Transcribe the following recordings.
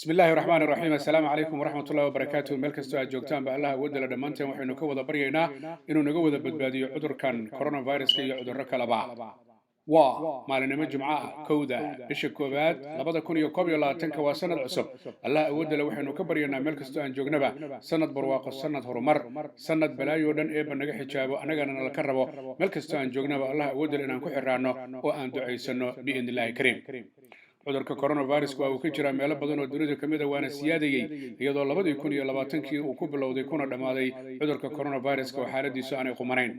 بسم الله الرحمن الرحيم السلام عليكم ورحمة الله وبركاته ملك استوى جوجتان بالله ود لنا مانتين وحنا كودا برينا إنه نجود بدبادي عذر كان كورونا فيروس كي عذر ركلا maalin jimcaha kowda bisha koobaad 2021 waa sanad cusub allah awoodda leh waxaynu ka baryanaa meel kastoo aan joognaba sanad barwaaqo sanad horumar sanad balaayo dhan eeba naga xijaabo anagana nala ka rabo meel kastoo aan joognaba allah awoodda leh inaan ku xiraano oo aan ducaysano biidnillaahi kariim cudurka coronavirus waa uu ka jiraa meelo badan oo dunida kamid ah waana siyaadayay iyadoo 2020 uu ku bilowday kuna dhamaaday cudurka coronavirus oo xaaladiisu aanay qumanayn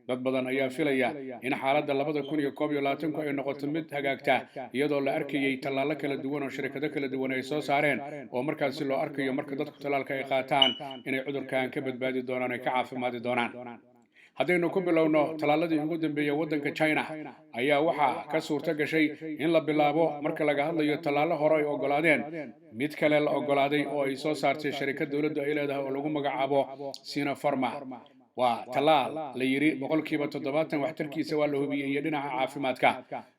dad badan ayaa filaya in xaaladda 2021 ay noqoto mid hagaagta iyadoo la arkayay tallaalo kala duwan oo shirkado kala duwan ay soo saareen oo markaas loo arkayo marka dadku tallaalka ay qaataan inay cudurkan ka badbaadi doonaan ay ka caafimaadi doonaan haddaynu ku bilowno talaaladii ugu dambeeyay waddanka China ayaa waxa ka suurta gashay in la bilaabo marka laga hadlayo talaalo hore ay ogolaadeen mid kale la ogolaaday oo ay soo saartay shirkad dawladdu ay leedahay oo lagu magacaabo Sinopharm waa talaal la yiri boqolkiiba 70 waxtarkiisa waa la hubiyay dhinaca caafimaadka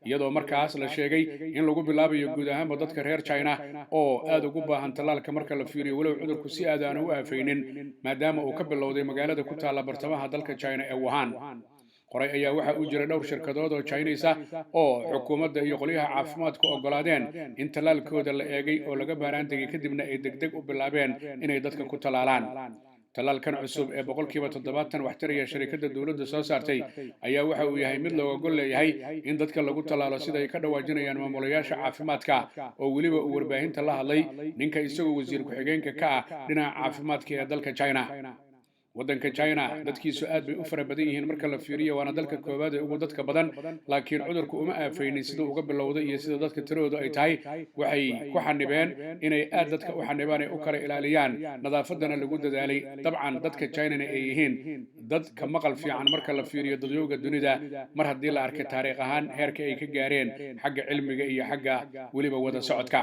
iyadoo markaas la sheegay in lagu bilaabayo guud ahaan dadka reer China oo aad ugu baahan talaalka marka la fiiriyo walow cudurku si aad aan u aafaynin maadaama uu ka bilowday magaalada ku taala bartamaha dalka China ee Wuhan qoray ayaa waxa uu jira dhowr shirkadood oo Chinese ah oo xukuumadda iyo qoliyaha caafimaadku ogolaadeen in talaalkooda la eegay oo laga baaraan tagay kadibna ay degdeg u bilaabeen inay dadka ku talaalaan talaalkan cusub ee boqolkiiba 70 waxtaraya shirkadda dawladda soo saartay ayaa waxa uu yahay mid looga gol leeyahay in dadka lagu talaalo sida ay ka dhawaajinayaan maamulayaasha caafimaadka oo waliba uu warbaahinta la hadlay ninka isagoo wasiir ku-xigeenka ka ah dhinaca caafimaadka ee dalka China waddanka China dadkiisu aad bay u fara badan yihiin marka la fiiriyo waana dalka koobaad ee ugu dadka badan laakiin cudurku uma aafaynin sida uga bilowday iyo sida dadka tiroodu ay tahay waxay ku xanibeen inay aad dadka u xanibaan ay u kala ilaaliyaan nadaafadana lagu dadaalay dabcan dadka China ay yihiin dad ka maqal fiican marka la fiiriyo dadweynaha dunida mar haddii la arkay taariikh ahaan heerka ay ka gaareen xagga cilmiga iyo xagga waliba wada socodka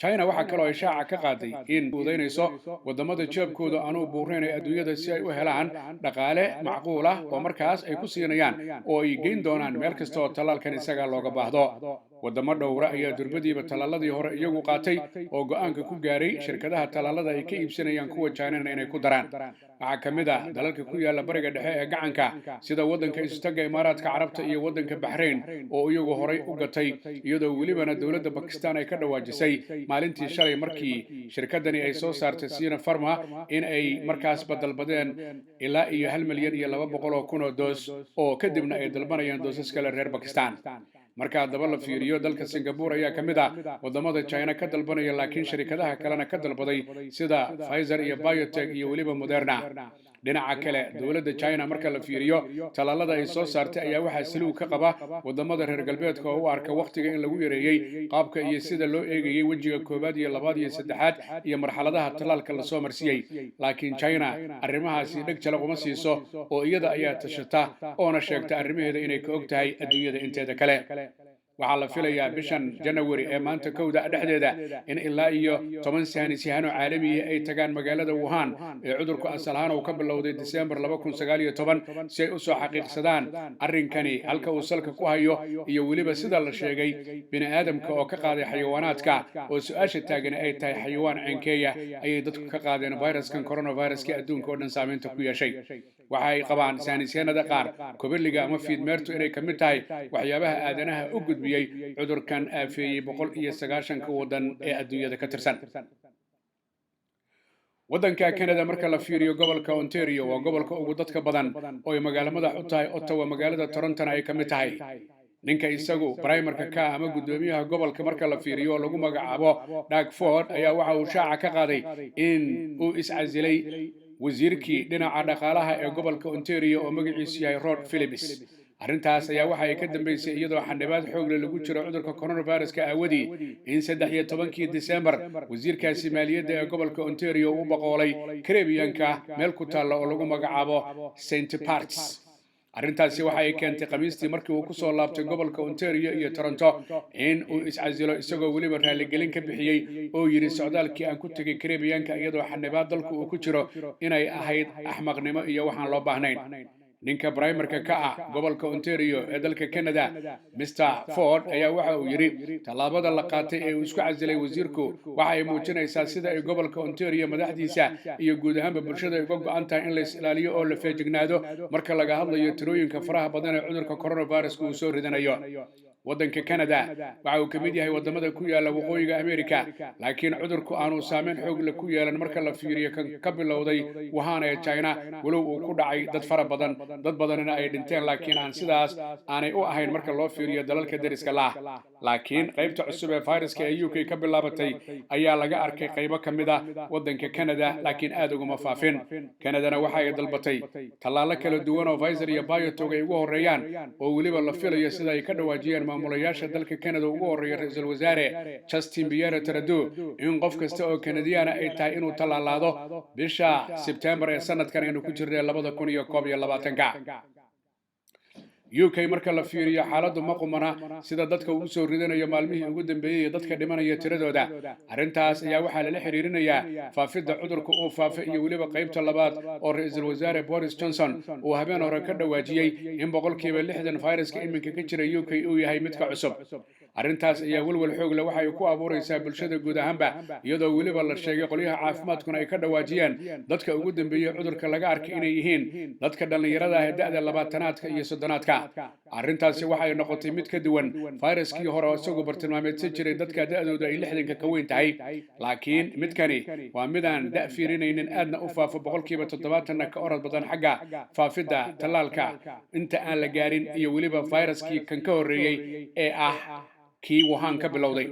China waxa kale oo ay shaaca ka qaaday in udeynayso wadamada jeebkooda aanu buureen ee adduunyada si ay u helaan dhaqaale macquul ah oo markaas ay ku siinayaan oo ay geyn doonaan meel kasta oo talaalkan isaga looga baahdo wadamo dhowra ayaa durbadiiba talaaladii hore iyagu qaatay oo go'aanka ku gaaray shirkadaha talaalada ay ka iibsanayaan kuwa China inay ku daraan waxa kamid ah dalalka ku yaala bariga dhexe ee gacanka sida waddanka Istaga Imaaraadka Carabta iyo waddanka Bahrain oo iyagu horay u gatay iyadoo walibana dawladda Pakistan ay ka dhawaajisay maalintii shalay markii shirkadani ay soo saartay Sinopharm in ay markaas badalbadeen ilaa iyo 1 milyan iyo 200,000 oo doos oo kadibna ay dalbanayaan doosas kale reer Pakistan marka daba la fiiriyo dalka Singapore ayaa kamid ah wadamada China ka dalbanaya laakiin shirkadaha kalena ka dalbaday sida Pfizer iyo BioNTech iyo waliba Moderna dhinaca kale dawladda China marka la fiiriyo talaalada ay soo saartay ayaa waxa siluug ka qaba wadamada reer galbeedka oo u arka waqtiga in lagu yareeyay qaabka iyo sida loo eegayay wajiga koobaad iyo labaad iyo saddexaad iyo marxaladaha talaalka la soo marsiyay laakiin China arrimahaasi dhag jala uma siiso oo iyada ayaa tashata oo na sheegta arrimaheeda inay ka og tahay adduunyada inteeda kale waxaa la filayaa bishan January ee maanta kowda dhexdeeda in ilaa iyo 10 saynisyahanno caalami ah ay tagaan magaalada Wuhan ee cudurku asal ahaan uu ka bilowday December 2019 si ay u soo xaqiiqsadaan arrinkani halka uu salka ku hayo iyo waliba sida la sheegay bini aadamka oo ka qaaday xayawaanaadka oo su'aasha taagan ay tahay xayawaan cinkeeya ayay dadku ka qaadeen viruskan coronavirus-ka adduunka oo dhan saameynta ku yeeshay waxa ay qabaan saynisyahanada qaar kobiliga ama fiidmeertu inay kamid tahay waxyaabaha aadanaha u gudbiyay cudurkan aafeeyay 190 wadan ee adduunyada ka tirsan waddanka Canada marka la fiiriyo gobolka Ontario waa gobolka ugu dadka badan oo ay magaalada u tahay Ottawa magaalada Toronto ay kamid tahay ninka isagu primarka ka ama gudoomiyaha gobolka marka la fiiriyo lagu magacaabo Doug Ford ayaa waxa uu shaaca ka qaaday in uu iscasilay wasiirkii dhinaca dhaqaalaha ee gobolka Ontario oo magaciisu yahay Rod Phillips arrintaas ayaa waxa ay ka dambeysay iyadoo xanibaad xoog leh lagu jiro cudurka coronavirus-ka awadii in 13 December wasiirkaasi maaliyadda ee gobolka Ontario uu boqolay Caribbean-ka meel ku taala oo lagu magacaabo St. Parts arrintaasi waxa ay keentay Khamiistii markii uu ku soo laabtay gobolka Ontario iyo Toronto in uu iscasilo isagoo waliba raaligelin ka bixiyay oo yiri socdaalkii aan ku tagay Caribbean-ka iyadoo xanibaad dalku uu ku jiro inay ahayd axmaqnimo iyo waxaan loo baahnayn ninka brimerka ka ah gobolka Ontario ee dalka Canada Mr Ford ayaa waxa uu yiri tallaabada la qaatay ee uu isku casilay wasiirku waxa ay muujinaysaa sida ay gobolka Ontario madaxdiisa iyo guud ahaan bulshada uga go'an tahay in la ilaaliyo oo la feejignaado marka laga hadlayo tirooyinka faraha badan ee cudurka coronavirus uu soo ridanayo waddanka Canada waxa uu kamid yahay wadamada ku yaala waqooyiga Amerika laakiin cudurku aanu saameyn xoog leh ku yeelan marka la fiiriyo kan ka bilowday Wuhan ee China walow uu ku dhacay dad fara badan dad badanna ay dhinteen laakiin aan sidaas aanay u ahayn marka loo fiiriyo dalalka deriska la laakiin qaybta cusub ee viruska ee UK ka bilaabatay ayaa laga arkay qaybo kamid ah waddanka Canada laakiin aad uga faafin Canada waxa ay dalbatay tallaalo kala duwan oo Pfizer iyo BioNTech ay ugu horeeyaan oo waliba la filayo sida ay ka dhawaajiyeen maamulayaasha dalka Canada ugu horeeya ra'iisul wasaare Justin Trudeau in qof kasta oo Canadian ay tahay inuu tallaalaado bisha September ee sanadkan aynu ku jirnay 2021 UK marka la fiiriyo xaaladdu ma qumana sida dadka uu soo ridanayo maalmihii ugu dambeeyay dadka dhimanaya tiradooda arintaas ayaa waxa la xiriirinayaa faafidda cudurka oo faafay iyo waliba qaybta labaad oo ra'iisul wasaare Boris Johnson uu habeen hore ka dhawaajiyay in 60% viruska iminka ka jira UK uu yahay mid ka cusub arintaas ayaa walwal xoog leh waxa ay ku abuuraysaa bulshada guud ahaanba iyadoo waliba la sheegay qoliyaha caafimaadkuna ay ka dhawaajiyeen dadka ugu dambeeyay cudurka laga arkay inay yihiin dadka dhalinyarada ah ee da'da 20aadka iyo 30aadka arrintaasi waxay noqotay mid ka duwan viruskii hore oo isagu bartilmaameedsan jiray dadka da'dooda ay 60 ka weyn tahay laakiin midkani waa mid aan da' fiirinaynin aadna u faafo 70% ka orod badan xagga faafidda talaalka inta aan la gaarin iyo waliba viruskii kan ka horeeyay ee ah kii Wuhan ka bilowday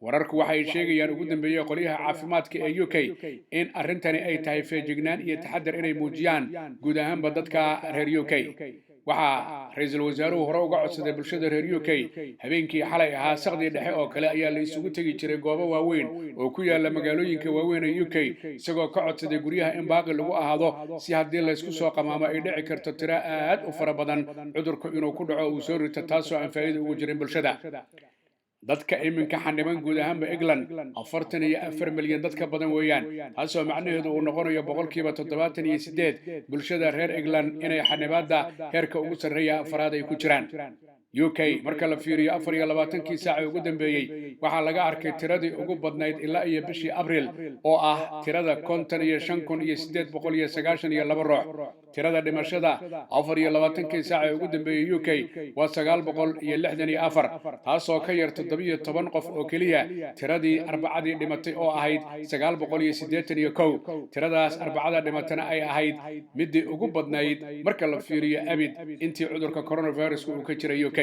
wararku waxay sheegayaan ugu dambeeyay qoliyaha caafimaadka ee UK in arrintani ay tahay feejignaan iyo taxaddar inay muujiyaan guud ahaanba dadka reer UK waxa ra'iisul wasaaruhu hore uga codsaday bulshada reer UK habeenkii xalay ahaa saqdi dhexe oo kale ayaa la isugu tagi jiray goobo waaweyn oo ku yaala magaalooyinka waaweyn ee UK isagoo ka codsaday guryaha in baaqi lagu ahaado si haddii la isku soo qamaamo ay dhici karto tiro aad u fara badan cudurku inuu ku dhaco uu soo rito taasoo aan faa'iido ugu jirin bulshada dadka iminka xaniban guud ahaanba England 44 milyan dadka badan weeyaan taasoo macnaheedu uu noqonayo 78% bulshada reer England inay xanibaada heerka ugu sarreeya afraad ay ku jiraan UK marka la fiiriyo 24 saac ugu dambeeyay waxa laga arkay tiradii ugu badnayd ilaa iyo bishii Abriil oo ah tirada 55892 ruux tirada dhimashada 24 saac ugu dambeeyay UK waa 964 taasoo ka yar 17 qof oo kaliya tiradii arbacadii dhimatay oo ahayd 981 tiradaas arbacada dhimatana ay ahayd midii ugu badnayd marka la fiiriyo abid intii cudurka coronavirus uu ka jiray UK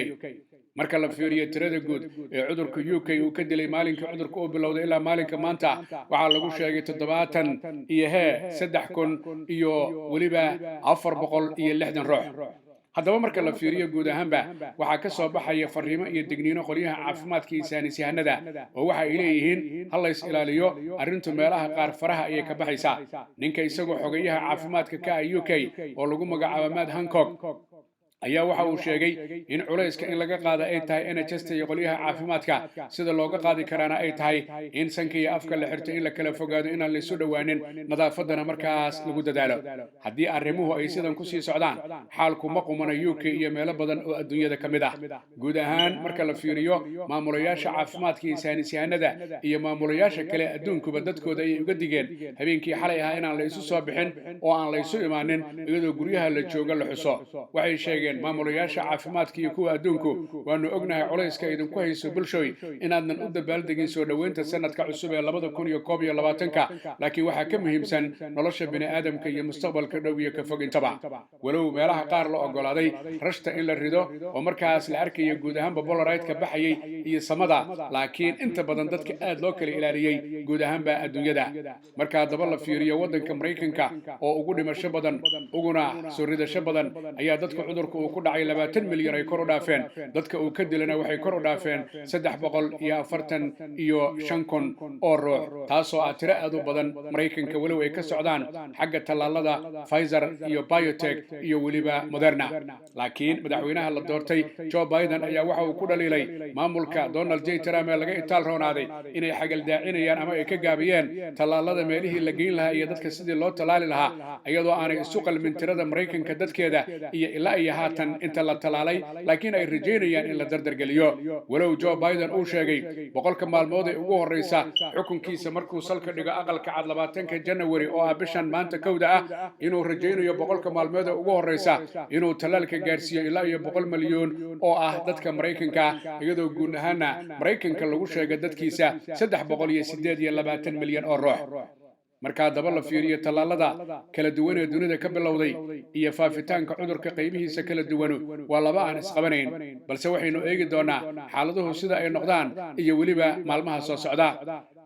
marka la fiiriyo tirada guud ee cudurka UK uu ka dilay maalinka cudurka uu bilowday ilaa maalinka maanta waxa lagu sheegay 70 iyo 3000 iyo waliba 460 ruux haddaba marka la fiiriyo guud ahaanba waxa ka soo baxaya fariimo iyo digniino qoliyaha caafimaadka iyo saynisyahanada oo waxa ay leeyihiin hal la is ilaaliyo arrintu meelaha qaar faraha ayay ka baxaysaa ninka isagoo xogayaha caafimaadka ka UK oo lagu magacaabo Matt Hancock ayaa waxa uu sheegay in culayska in laga qaado ay tahay NHS iyo qoliyaha caafimaadka sida looga qaadi karaana ay tahay in sanka iyo afka la xirto in la kala fogaado in aan la isu dhawaanin nadaafadana markaas lagu dadaalo haddii arrimuhu ay sidan ku sii socdaan xaalku ma qumana UK iyo meelo badan oo adduunyada ka mid ah guud ahaan marka la fiiriyo maamulayaasha caafimaadka iyo saynisyahanada iyo maamulayaasha kale adduunkuba dadkooda ay uga digeen habeenkii xalay ahaa inaan la isu soo bixin oo aan la isu imaanin iyadoo guryaha la jooga la xuso waxay sheegeen maamulayaasha caafimaadka iyo kuwa adduunku waanu ognahay culayska idinku hayso bulshooy inaadnan u dabaaldegin soo dhaweynta sanadka cusub ee 2021 laakiin waxaa ka muhiimsan nolosha bini'aadamka iyo mustaqbalka dhow iyo ka fog intaba walow meelaha qaar la ogolaaday rashta in la rido oo markaas la arkayo guud ahaanba Polaroid-ka baxayay iyo samada laakiin inta badan dadka aad loo kala ilaaliyay guud ahaanba adduunyada marka daba la fiiriyo waddanka Mareykanka oo ugu dhimasho badan uguna soo ridasho badan ayaa dadka cudurku cudurku uu ku dhacay 20 milyan ay kor u dhaafeen dadka uu ka dilana waxay kor u dhaafeen 345 kun oo ruux taasoo ah tiro aad u badan Mareykanka walow ay ka socdaan xagga tallaalada Pfizer iyo BioNTech iyo weliba Moderna laakiin madaxweynaha la doortay Joe Biden ayaa waxa uu ku dhaliilay maamulka Donald J. Trump ee laga itaal roonaaday inay xagaldaacinayaan ama ay ka gaabiyeen tallaalada meelihii la geyn lahaa iyo dadka sidii loo tallaali lahaa iyadoo aanay isu qalmin tirada Mareykanka dadkeeda iyo ilaa iyo haatan inta la tallaalay laakiin ay rajeynayaan in la dardargeliyo walow Joe Biden uu sheegay boqolka maalmood ee ugu horeysa xukunkiisa markuu salka dhigo aqalka cad 20 January oo ah bishan maanta kowda ah inuu rajeynayo boqolka maalmood ee ugu horeysa inuu tallaalka gaarsiiyo ilaa iyo 100 milyan oo ah dadka Mareykanka iyadoo guud ahaan Mareykanka lagu sheegay dadkiisa 328 milyan oo ruux marka daba la fiiriyo tallaalada kala duwan ee dunida ka bilowday iyo faafitaanka cudurka qaybihiisa kala duwan waa laba aan isqabanayn balse waxaynu eegi doonaa xaaladuhu sida ay noqdaan iyo weliba maalmaha soo socda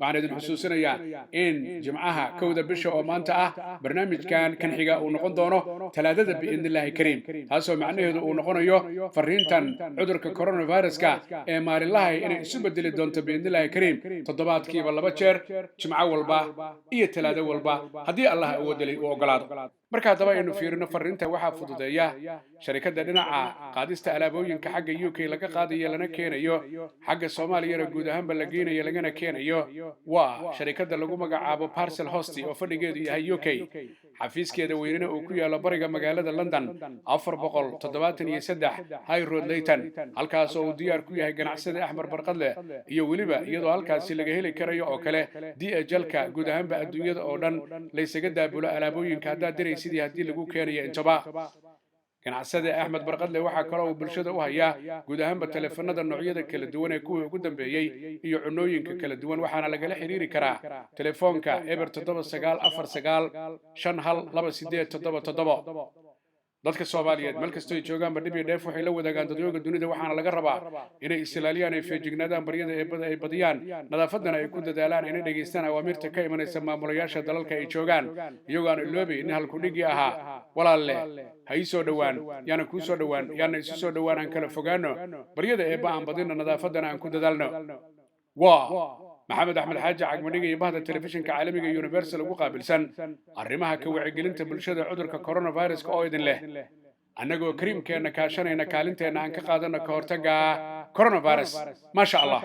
waxaan idin xusuusinayaa in jimcaha kowda bisha oo maanta ah barnaamijkan kan xiga uu noqon doono talaadada biidnillaahi kariim taasoo macnaheedu uu noqonayo fariintan cudurka coronaviruska ee maalinlaha inay isu bedeli doonto biidnillaahi kariim toddobaadkiiba 2 jeer jimco walba iyo talaado walba haddii Allah uu wadalay uu ogolaado marka daba aynu fiirino fariinta waxa fududeeya sharikada dhinaca qaadista alaabooyinka xagga UK laga qaadayo lana keenayo xagga Soomaaliya guud ahaanba la geenayo lagana keenayo waa sharikada lagu magacaabo Parcel Host oo fadhigeedu yahay UK xafiiskeeda weynina uu ku yaalo bariga magaalada London 473 High Road Leyton halkaas oo uu diyaar ku yahay ganacsade Axmar Barqadle iyo weliba iyadoo halkaas laga heli karayo oo kale DHL-ka guud ahaanba adduunyada oo dhan la isaga daabulo alaabooyinka hadda diray sidii hadii lagu keenayo intaba ganacsade Axmed Barqadle waxa kale oo bulshada u haya guud ahaanba telefoonada noocyada kala duwan ee kuwa ugu dambeeyay iyo cunooyinka kala duwan waxaana lagala xiriiri karaa telefoonka eber 7949528777 dadka Soomaaliyeed meel kasta ay joogaan badhib iyo dheef waxay la wadaagaan dadweynaha dunida waxaana laga rabaa inay islaaliyaan ay feejignaadaan baryada ay badiyaan nadaafadana ay ku dadaalaan inay dhageystaan awaamirta ka imanaysa maamulayaasha dalalka ay joogaan iyagoo aan iloobay in halku dhigi ahaa walaalle ha ii soo dhawaan yaana ku soo dhawaan yaana isu soo dhawaan aan kala fogaano baryada aan badina nadaafadana aan ku dadaalno maxamed axmed xaaji cagmadhiga iyo bahda telefishinka caalamiga Universal ugu qaabilsan arrimaha ka wacyigelinta bulshada cudurka coronavirus oo idin leh annagoo kariimkeena kaashanayna kaalinteena aan ka qaadano ka hortagga coronavirus ma sha Allah